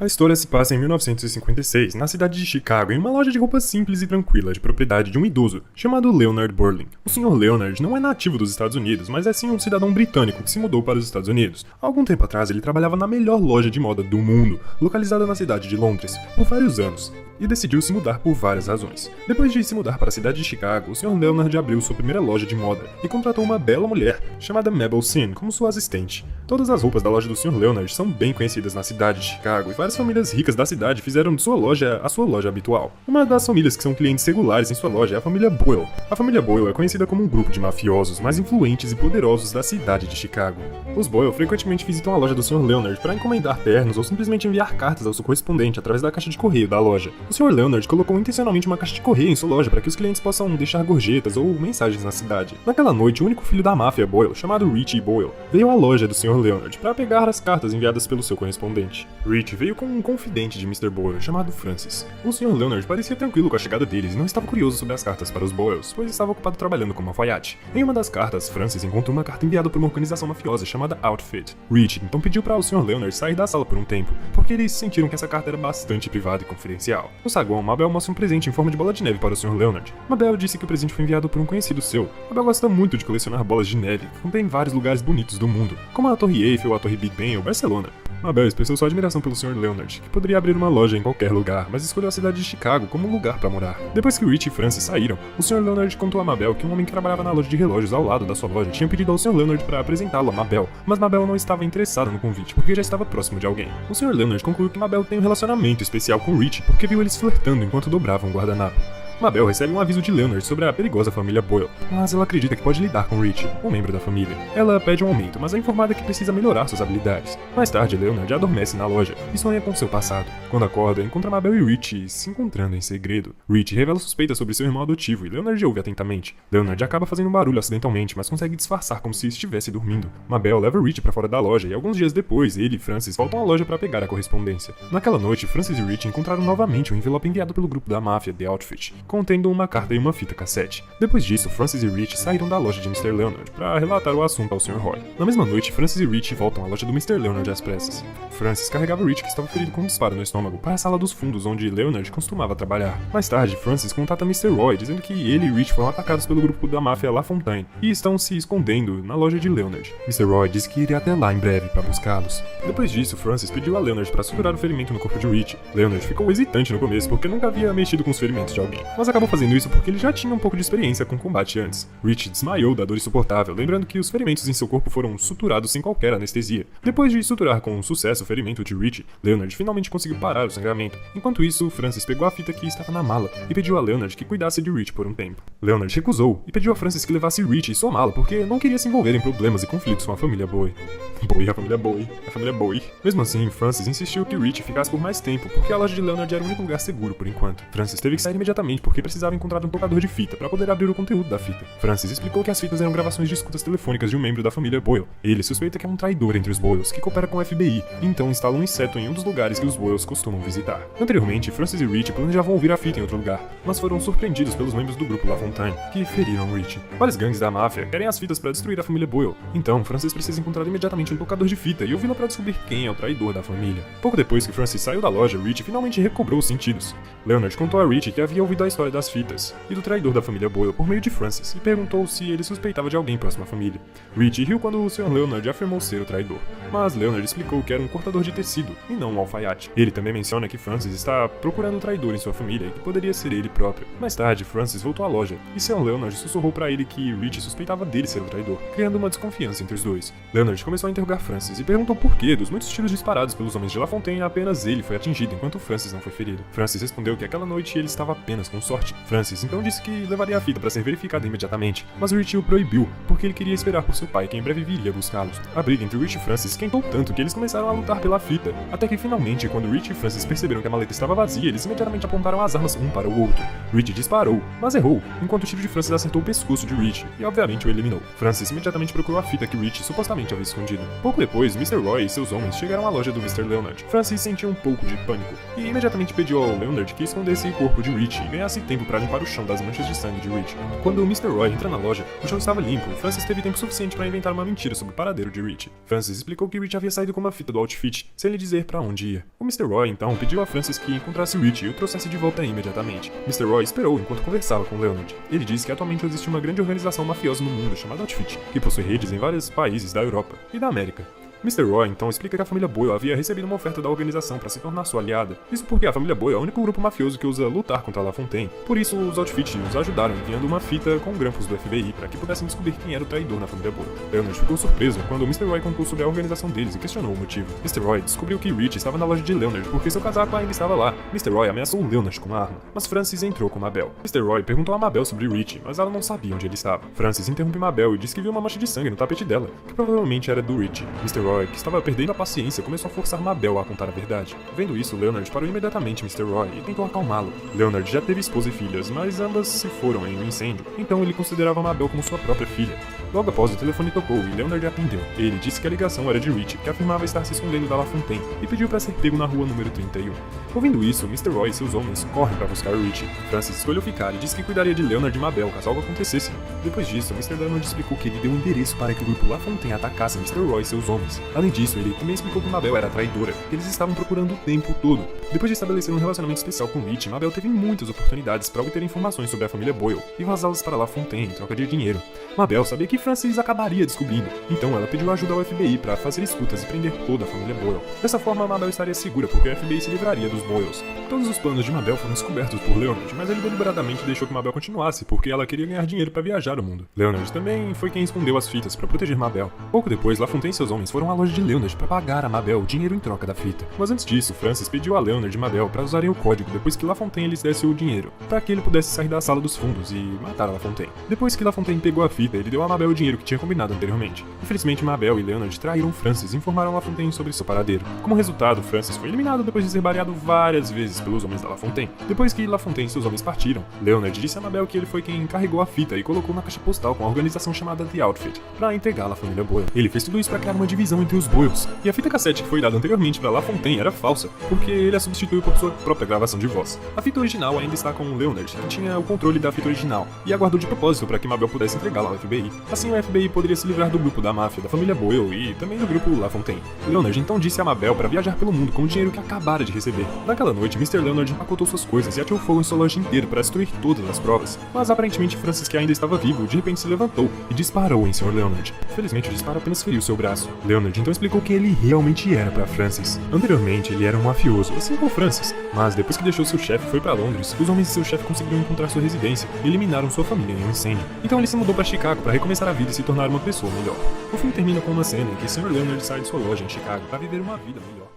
A história se passa em 1956, na cidade de Chicago, em uma loja de roupas simples e tranquila de propriedade de um idoso, chamado Leonard Burling. O Sr. Leonard não é nativo dos Estados Unidos, mas é sim um cidadão britânico que se mudou para os Estados Unidos. Há algum tempo atrás ele trabalhava na melhor loja de moda do mundo, localizada na cidade de Londres, por vários anos, e decidiu se mudar por várias razões. Depois de se mudar para a cidade de Chicago, o Sr. Leonard abriu sua primeira loja de moda e contratou uma bela mulher, chamada Mabel Sin, como sua assistente. Todas as roupas da loja do Sr. Leonard são bem conhecidas na cidade de Chicago e várias famílias ricas da cidade fizeram de sua loja a sua loja habitual. Uma das famílias que são clientes regulares em sua loja é a família Boyle. A família Boyle é conhecida como um grupo de mafiosos mais influentes e poderosos da cidade de Chicago. Os Boyle frequentemente visitam a loja do Sr. Leonard para encomendar ternos ou simplesmente enviar cartas ao seu correspondente através da caixa de correio da loja. O Sr. Leonard colocou intencionalmente uma caixa de correio em sua loja para que os clientes possam deixar gorjetas ou mensagens na cidade. Naquela noite, o único filho da máfia Boyle, chamado Richie Boyle, veio à loja do Sr. Leonard para pegar as cartas enviadas pelo seu correspondente. Rich veio com um confidente de Mr. Boyle chamado Francis. O Sr. Leonard parecia tranquilo com a chegada deles e não estava curioso sobre as cartas para os Boyles, pois estava ocupado trabalhando como alfaiate. Em uma das cartas, Francis encontrou uma carta enviada por uma organização mafiosa chamada Outfit. Rich então pediu para o Sr. Leonard sair da sala por um tempo, porque eles sentiram que essa carta era bastante privada e confidencial. No saguão, Mabel mostra um presente em forma de bola de neve para o Sr. Leonard. Mabel disse que o presente foi enviado por um conhecido seu. Mabel gosta muito de colecionar bolas de neve, que contém vários lugares bonitos do mundo, como a Torre Eiffel, a Torre Big Ben ou Barcelona. Mabel expressou sua admiração pelo Sr. Leonard, que poderia abrir uma loja em qualquer lugar, mas escolheu a cidade de Chicago como um lugar para morar. Depois que Rich e Francis saíram, o Sr. Leonard contou a Mabel que um homem que trabalhava na loja de relógios ao lado da sua loja tinha pedido ao Sr. Leonard para apresentá-lo a Mabel, mas Mabel não estava interessada no convite, porque já estava próximo de alguém. O Sr. Leonard concluiu que Mabel tem um relacionamento especial com Rich, porque viu eles flertando enquanto dobravam um guardanapo. Mabel recebe um aviso de Leonard sobre a perigosa família Boyle, mas ela acredita que pode lidar com Rich, um membro da família. Ela pede um aumento, mas é informada que precisa melhorar suas habilidades. Mais tarde, Leonard adormece na loja e sonha com seu passado. Quando acorda, encontra Mabel e Rich se encontrando em segredo. Rich revela suspeitas sobre seu irmão adotivo e Leonard ouve atentamente. Leonard acaba fazendo um barulho acidentalmente, mas consegue disfarçar como se estivesse dormindo. Mabel leva Rich para fora da loja e alguns dias depois, ele e Francis voltam à loja para pegar a correspondência. Naquela noite, Francis e Rich encontraram novamente um envelope enviado pelo grupo da máfia The Outfit, contendo uma carta e uma fita cassete. Depois disso, Francis e Rich saíram da loja de Mr. Leonard para relatar o assunto ao Sr. Roy. Na mesma noite, Francis e Rich voltam à loja do Mr. Leonard às pressas. Francis carregava Rich, que estava ferido com um disparo no estômago, para a sala dos fundos onde Leonard costumava trabalhar. Mais tarde, Francis contata Mr. Roy, dizendo que ele e Rich foram atacados pelo grupo da máfia La Fontaine e estão se escondendo na loja de Leonard. Mr. Roy disse que iria até lá em breve para buscá-los. Depois disso, Francis pediu a Leonard para suturar o ferimento no corpo de Rich. Leonard ficou hesitante no começo porque nunca havia mexido com os ferimentos de alguém, mas acabou fazendo isso porque ele já tinha um pouco de experiência com combate antes. Rich desmaiou da dor insuportável, lembrando que os ferimentos em seu corpo foram suturados sem qualquer anestesia. Depois de suturar com sucesso o ferimento de Rich, Leonard finalmente conseguiu parar o sangramento. Enquanto isso, Francis pegou a fita que estava na mala e pediu a Leonard que cuidasse de Rich por um tempo. Leonard recusou e pediu a Francis que levasse Rich e sua mala porque não queria se envolver em problemas e conflitos com a família Boyle. A família Boyle. Mesmo assim, Francis insistiu que Rich ficasse por mais tempo porque a loja de Leonard era o único lugar seguro por enquanto. Francis teve que sair imediatamente porque precisava encontrar um tocador de fita para poder abrir o conteúdo da fita. Francis explicou que as fitas eram gravações de escutas telefônicas de um membro da família Boyle. Ele suspeita que é um traidor entre os Boyles que coopera com o FBI e então instala um inseto em um dos lugares que os Boyles costumam visitar. Anteriormente, Francis e Rich planejavam ouvir a fita em outro lugar, mas foram surpreendidos pelos membros do grupo La Fontaine, que feriram Rich. Vários gangues da máfia querem as fitas para destruir a família Boyle, então Francis precisa encontrar imediatamente um tocador de fita e ouvi-la para descobrir quem é o traidor da família. Pouco depois que Francis saiu da loja, Rich finalmente recobrou os sentidos. Leonard contou a Rich que havia ouvido a história das fitas e do traidor da família Boyle por meio de Francis e perguntou se ele suspeitava de alguém próximo à família. Rich riu quando o Sr. Leonard afirmou ser o traidor, mas Leonard explicou que era um cortador de tecido e não um alfaiate. Ele também menciona que Francis está procurando um traidor em sua família e que poderia ser ele próprio. Mais tarde, Francis voltou à loja e Sr. Leonard sussurrou para ele que Rich suspeitava dele ser o traidor, criando uma desconfiança entre os dois. Leonard começou a interrogar Francis e perguntou por que, dos muitos tiros disparados pelos homens de La Fontaine, apenas ele foi atingido enquanto Francis não foi ferido. Francis respondeu que aquela noite ele estava apenas com sorte. Francis então disse que levaria a fita para ser verificada imediatamente, mas Rich o proibiu porque ele queria esperar por seu pai, que em breve viria buscá-los. A briga entre Rich e Francis esquentou tanto que eles começaram a lutar pela fita, até que finalmente, quando Rich e Francis perceberam que a maleta estava vazia, eles imediatamente apontaram as armas um para o outro. Rich disparou, mas errou, enquanto o tiro de Francis acertou o pescoço de Rich e obviamente o eliminou. Francis imediatamente procurou a fita que Rich supostamente havia escondido. Pouco depois, Mr. Roy e seus homens chegaram à loja do Mr. Leonard. Francis sentiu um pouco de pânico e imediatamente pediu ao Leonard que escondesse o corpo de Rich e ganhasse tirasse tempo para limpar o chão das manchas de sangue de Rich. Quando o Mr. Roy entra na loja, o chão estava limpo e Francis teve tempo suficiente para inventar uma mentira sobre o paradeiro de Rich. Francis explicou que Rich havia saído com uma fita do outfit, sem lhe dizer para onde ia. O Mr. Roy então pediu a Francis que encontrasse Rich e o trouxesse de volta imediatamente. Mr. Roy esperou enquanto conversava com Leonard. Ele disse que atualmente existe uma grande organização mafiosa no mundo chamada Outfit, que possui redes em vários países da Europa e da América. Mr. Roy então explica que a família Boyle havia recebido uma oferta da organização para se tornar sua aliada. Isso porque a família Boyle é o único grupo mafioso que usa lutar contra a LaFontaine. Por isso, os Outfit os ajudaram enviando uma fita com grampos do FBI para que pudessem descobrir quem era o traidor na família Boyle. Leonard ficou surpreso quando Mr. Roy contou sobre a organização deles e questionou o motivo. Mr. Roy descobriu que Rich estava na loja de Leonard porque seu casaco ainda estava lá. Mr. Roy ameaçou Leonard com uma arma, mas Francis entrou com Mabel. Mr. Roy perguntou a Mabel sobre Rich, mas ela não sabia onde ele estava. Francis interrompe Mabel e disse que viu uma mancha de sangue no tapete dela, que provavelmente era do Rich. Mr. Roy, que estava perdendo a paciência, começou a forçar Mabel a contar a verdade. Vendo isso, Leonard parou imediatamente Mr. Roy e tentou acalmá-lo. Leonard já teve esposa e filhas, mas ambas se foram em um incêndio, então ele considerava Mabel como sua própria filha. Logo após, o telefone tocou e Leonard atendeu. Ele disse que a ligação era de Rich, que afirmava estar se escondendo da LaFontaine, e pediu para ser pego na rua número 31. Ouvindo isso, Mr. Roy e seus homens correm para buscar Rich. Francis escolheu ficar e disse que cuidaria de Leonard e Mabel caso algo acontecesse. Depois disso, Mr. Leonard explicou que ele deu um endereço para que o grupo LaFontaine atacasse Mr. Roy e seus homens. Além disso, ele também explicou que Mabel era traidora, que eles estavam procurando o tempo todo. Depois de estabelecer um relacionamento especial com Rich, Mabel teve muitas oportunidades para obter informações sobre a família Boyle e vazá-las para LaFontaine em troca de dinheiro. Mabel sabia que Francis acabaria descobrindo, então ela pediu ajuda ao FBI para fazer escutas e prender toda a família Boyle. Dessa forma, Mabel estaria segura porque o FBI se livraria dos Boyles. Todos os planos de Mabel foram descobertos por Leonard, mas ele deliberadamente deixou que Mabel continuasse porque ela queria ganhar dinheiro para viajar o mundo. Leonard também foi quem escondeu as fitas para proteger Mabel. Pouco depois, LaFontaine e seus homens foram à loja de Leonard para pagar a Mabel dinheiro em troca da fita. Mas antes disso, Francis pediu a Leonard e Mabel para usarem o código depois que LaFontaine lhes desse o dinheiro, para que ele pudesse sair da sala dos fundos e matar a LaFontaine. Depois que LaFontaine pegou a fita, ele deu a Mabel o dinheiro que tinha combinado anteriormente. Infelizmente, Mabel e Leonard traíram Francis e informaram LaFontaine sobre seu paradeiro. Como resultado, Francis foi eliminado depois de ser baleado várias vezes pelos homens da LaFontaine. Depois que LaFontaine e seus homens partiram, Leonard disse a Mabel que ele foi quem carregou a fita e colocou na caixa postal com a organização chamada The Outfit, para entregá-la à família Boyle. Ele fez tudo isso para criar uma divisão entre os Boyles, e a fita cassete que foi dada anteriormente para LaFontaine era falsa, porque ele a substituiu por sua própria gravação de voz. A fita original ainda está com Leonard, que tinha o controle da fita original, e aguardou de propósito para que Mabel pudesse entregá-la ao FBI. Assim, o FBI poderia se livrar do grupo da máfia da família Boyle e também do grupo LaFontaine. Leonard então disse a Mabel para viajar pelo mundo com o dinheiro que acabara de receber. Naquela noite, Mr. Leonard empacotou suas coisas e atirou fogo em sua loja inteira para destruir todas as provas. Mas aparentemente Francis, que ainda estava vivo, de repente se levantou e disparou em Sr. Leonard. Felizmente, o disparo apenas feriu seu braço. Leonard então explicou quem ele realmente era para Francis. Anteriormente, ele era um mafioso, assim como Francis. Mas depois que deixou seu chefe e foi para Londres, os homens de seu chefe conseguiram encontrar sua residência e eliminaram sua família em um incêndio. Então ele se mudou para Chicago para recomeçar a vida e se tornar uma pessoa melhor. O filme termina com uma cena em que Sr. Leonard sai de sua loja em Chicago para viver uma vida melhor.